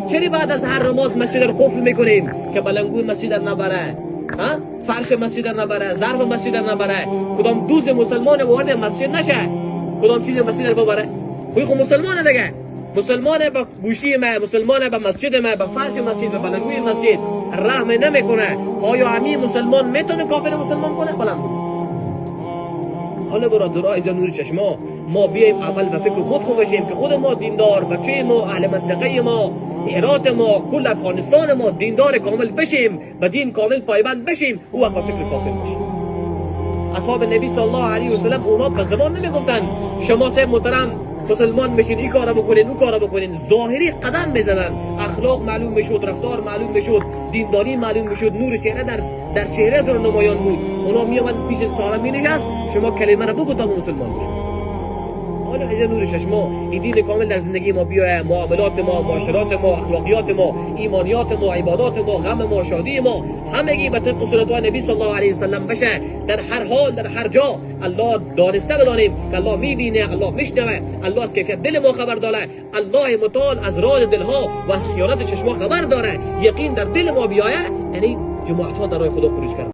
چرا بعد از هر نماز مسجد رو قفل میکنیم که بلنگوی مسجد رو نبره، فرش مسجد رو نبره، ظرف مسجد رو نبره، کدام دوز مسلمان وارد مسجد نشه، کدام چیز مسجد رو ببره؟ خود مسلمانه دیگه، مسلمانه به گوشی ما، مسلمانه به مسجد ما، به فرش مسجد، به بلنگوی مسجد رحم نمیکنه. آیا همین مسلمان میتونه کافر مسلمان کنه؟ بلند حالا برادرای از نور چشما، ما بیایم اول به فکر خود خوب بشیم که خود ما دیندار، بچه ما، اهل منطقه ما، هرات ما، کل افغانستان ما دیندار کامل بشیم، به دین کامل پایبند بشیم، او وقت به فکر کافر بشیم. اصحاب نبی صلی الله علیه و سلم اونا به زبان نمیگفتن شما سه محترم مسلمان بشین، این کارو بکنین، اون کارو بکنین. ظاهری قدم میزدن، اخلاق معلوم میشد، رفتار معلوم میشد، دینداری معلوم میشد، نور چهره در چهره زور نمایان بود. اونا میامد پیش سالم مینشست، شما کلمه رو بگو تا مسلمان بشید. حالا از نور چشما این دین کامل در زندگی ما بیاید، معاملات ما، معاشرات ما، اخلاقیات ما، ایمانیات ما، عبادات ما، غم ما، شادی ما، همگی به طبق سنت نبی صلی الله علیه و سلم بشه. در هر حال، در هر جا الله دانسته بدانیم که الله میبینه، الله میشنوه، الله از کیفیت دل ما خبر داره، الله متعال از راز دلها و خیانت چشما خبر داره. یقین در دل ما بیاید، یعنی جماعت ها در راه خدا خروج کرد.